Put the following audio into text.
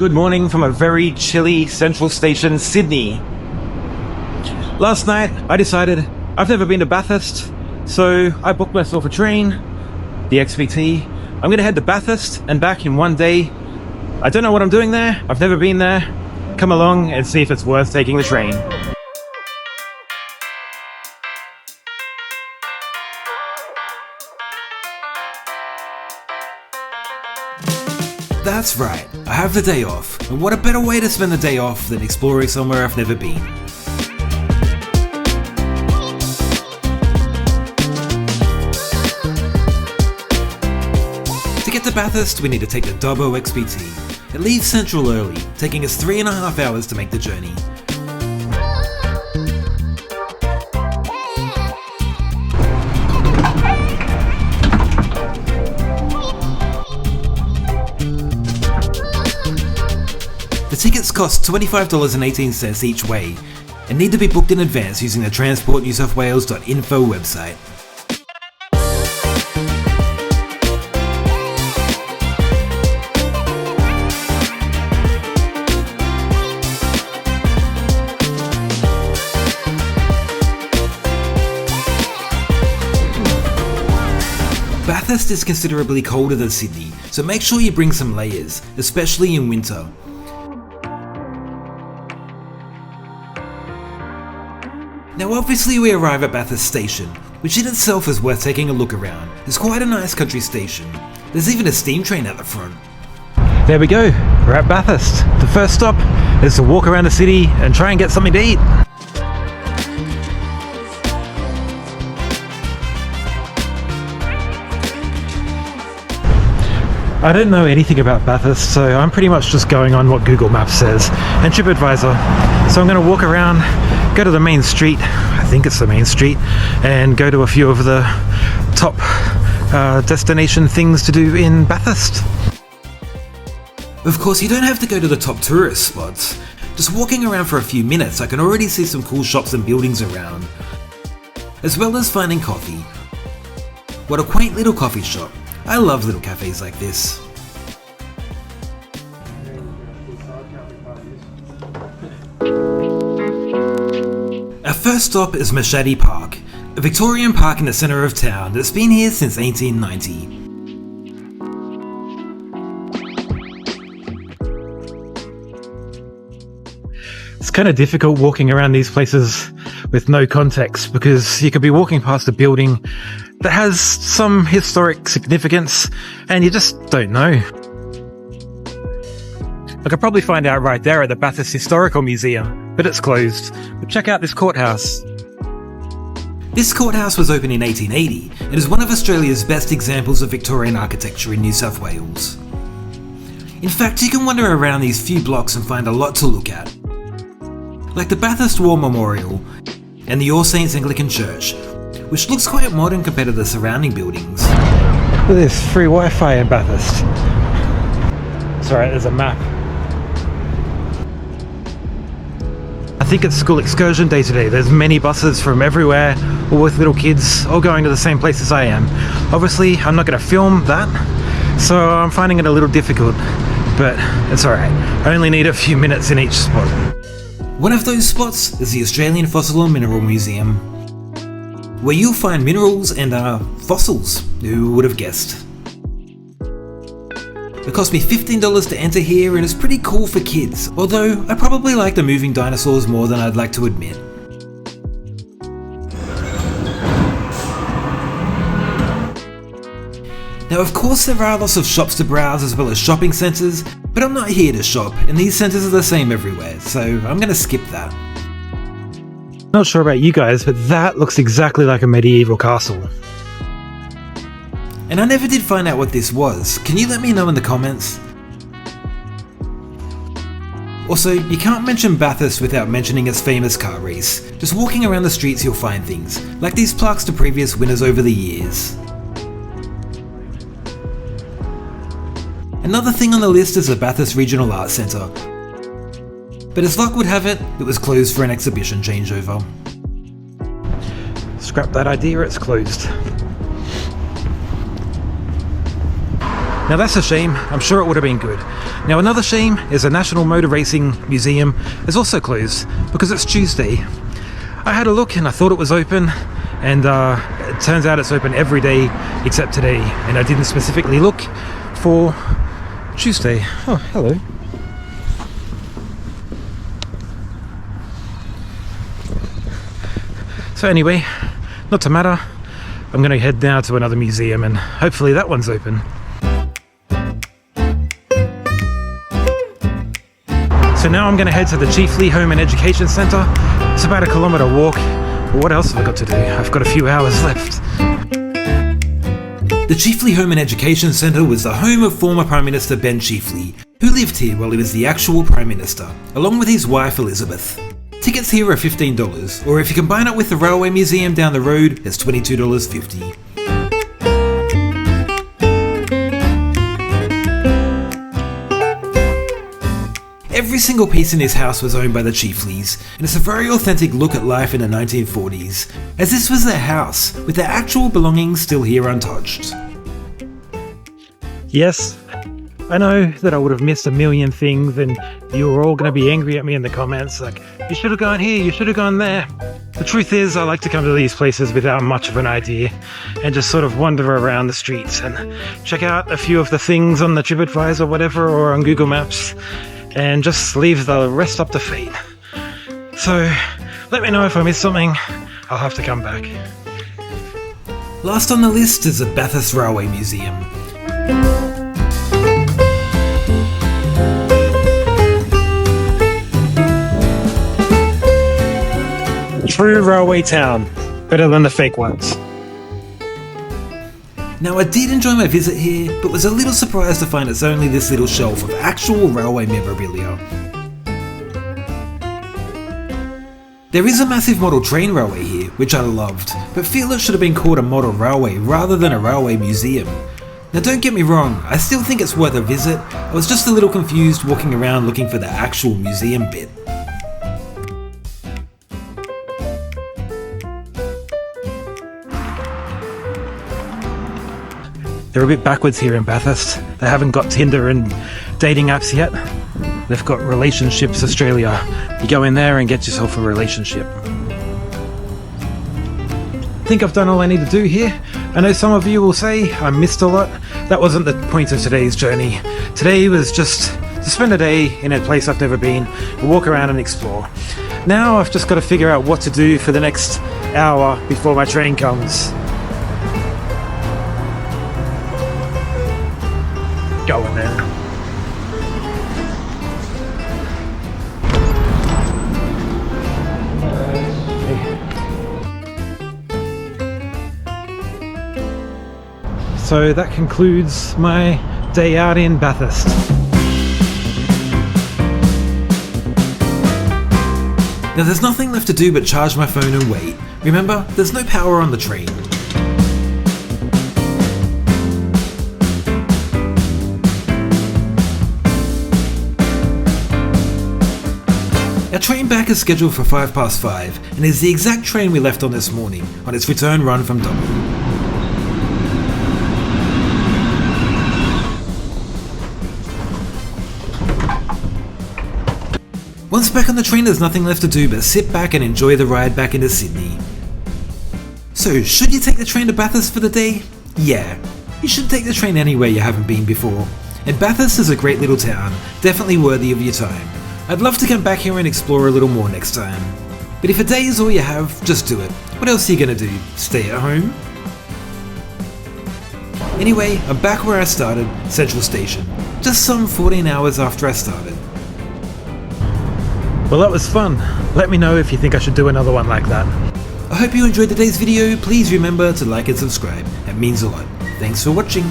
Good morning from a very chilly Central Station, Sydney. Last night I decided I've never been to Bathurst, so I booked myself a train, the XPT. I'm gonna head to Bathurst and back in one day. I don't know what I'm doing there, I've never been there. Come along and see if it's worth taking the train. That's right, I have the day off, and what a better way to spend the day off than exploring somewhere I've never been. To get to Bathurst, we need to take the Dubbo XPT. It leaves Central early, taking us 3.5 hours to make the journey. The tickets cost $25.18 each way and need to be booked in advance using the transportnewsouthwales.info website. Bathurst is considerably colder than Sydney, so make sure you bring some layers, especially in winter. Now obviously we arrive at Bathurst Station, which in itself is worth taking a look around. It's quite a nice country station. There's even a steam train at the front. There we go, we're at Bathurst. The first stop is to walk around the city and try and get something to eat. I don't know anything about Bathurst, so I'm pretty much just going on what Google Maps says and TripAdvisor. So I'm going to walk around, go to the main street, I think it's the main street, and go to a few of the top destination things to do in Bathurst. Of course, you don't have to go to the top tourist spots. Just walking around for a few minutes, I can already see some cool shops and buildings around, as well as finding coffee. What a quaint little coffee shop. I love little cafes like this. Our first stop is Mashadi Park, a Victorian park in the centre of town that's been here since 1890. It's kind of difficult walking around these places with no context because you could be walking past a building that has some historic significance and you just don't know. I could probably find out right there at the Bathurst Historical Museum, but it's closed. But check out this courthouse. This courthouse was opened in 1880 and is one of Australia's best examples of Victorian architecture in New South Wales. In fact, you can wander around these few blocks and find a lot to look at, like the Bathurst War Memorial and the All Saints Anglican Church, which looks quite modern compared to the surrounding buildings. Look at this, free Wi-Fi in Bathurst. It's alright, there's a map. I think it's school excursion day today. There's many buses from everywhere, all with little kids, all going to the same place as I am. Obviously, I'm not going to film that, so I'm finding it a little difficult, but it's alright. I only need a few minutes in each spot. One of those spots is the Australian Fossil and Mineral Museum, where you'll find minerals and fossils. Who would have guessed? It cost me $15 to enter here and it's pretty cool for kids, although I probably like the moving dinosaurs more than I'd like to admit. Now of course there are lots of shops to browse as well as shopping centres, but I'm not here to shop and these centres are the same everywhere, so I'm going to skip that. Not sure about you guys, but that looks exactly like a medieval castle. And I never did find out what this was. Can you let me know in the comments? Also, you can't mention Bathurst without mentioning its famous car race. Just walking around the streets you'll find things, like these plaques to previous winners over the years. Another thing on the list is the Bathurst Regional Arts Centre, but as luck would have it, it was closed for an exhibition changeover. Scrap that idea, it's closed. Now that's a shame. I'm sure it would have been good. Now another shame is the National Motor Racing Museum is also closed because it's Tuesday. I had a look and I thought it was open, and it turns out it's open every day except today, and I didn't specifically look for Tuesday. Oh, hello. So anyway, not to matter, I'm going to head now to another museum and hopefully that one's open. So now I'm going to head to the Chiefly Home and Education Centre. It's about a kilometre walk, but what else have I got to do? I've got a few hours left. The Chiefly Home and Education Centre was the home of former Prime Minister Ben Chiefly, who lived here while he was the actual Prime Minister, along with his wife Elizabeth. Tickets here are $15, or if you combine it with the Railway Museum down the road, it's $22.50. Every single piece in this house was owned by the Chieflys, and it's a very authentic look at life in the 1940s, as this was their house, with their actual belongings still here untouched. Yes, I know that I would have missed a million things and you were all going to be angry at me in the comments, like, you should have gone here, you should have gone there. The truth is, I like to come to these places without much of an idea and just sort of wander around the streets and check out a few of the things on the TripAdvisor or whatever, or on Google Maps, and just leave the rest up to fate. So, let me know if I missed something, I'll have to come back. Last on the list is the Bathurst Railway Museum. True railway town, better than the fake ones. Now I did enjoy my visit here, but was a little surprised to find it's only this little shelf of actual railway memorabilia. There is a massive model train railway here, which I loved, but feel it should have been called a model railway rather than a railway museum. Now don't get me wrong, I still think it's worth a visit, I was just a little confused walking around looking for the actual museum bit. They're a bit backwards here in Bathurst. They haven't got Tinder and dating apps yet. They've got Relationships Australia. You go in there and get yourself a relationship. I think I've done all I need to do here. I know some of you will say I missed a lot. That wasn't the point of today's journey. Today was just to spend a day in a place I've never been, walk around and explore. Now I've just got to figure out what to do for the next hour before my train comes. Going there. So that concludes my day out in Bathurst. Now there's nothing left to do but charge my phone and wait. Remember, there's no power on the train. Our train back is scheduled for 5:05 and is the exact train we left on this morning, on its return run from Dublin. Once back on the train, there's nothing left to do but sit back and enjoy the ride back into Sydney. So, should you take the train to Bathurst for the day? Yeah, you should take the train anywhere you haven't been before. And Bathurst is a great little town, definitely worthy of your time. I'd love to come back here and explore a little more next time. But if a day is all you have, just do it. What else are you gonna do? Stay at home? Anyway, I'm back where I started, Central Station. Just some 14 hours after I started. Well, that was fun. Let me know if you think I should do another one like that. I hope you enjoyed today's video. Please remember to like and subscribe. It means a lot. Thanks for watching.